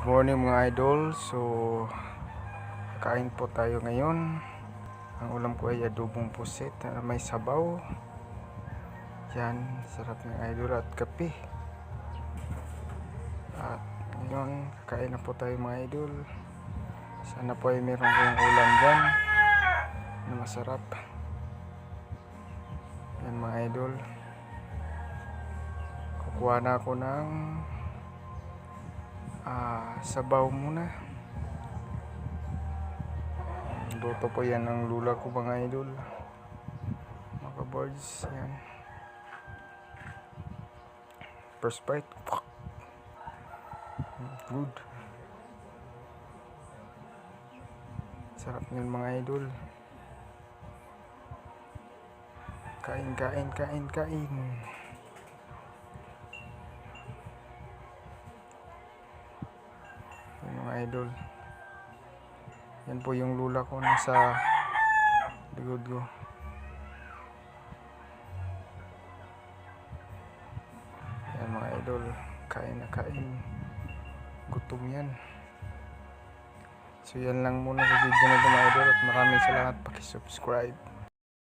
Good morning mga idol. So kain po tayo ngayon. Ang ulam ko ay adobong pusit na may sabaw. Yan, sarap ng idol at kape. At ngayon kain na po tayo mga idol. Sana po ay meron kayong ulam dyan na masarap. Yan mga idol. Kukuha na ako ng sabaw muna. Luto po yan ang lula ko mga idol, mga boards. Yan, first bite, good, sarap nyo mga idol. Kain. Yan mga idol, yan po yung lula ko nasa likod ko. Yan mga idol, kain na kain, gutom yan. So yan lang muna sa video na ito mga idol, at maraming salamat, pakisubscribe.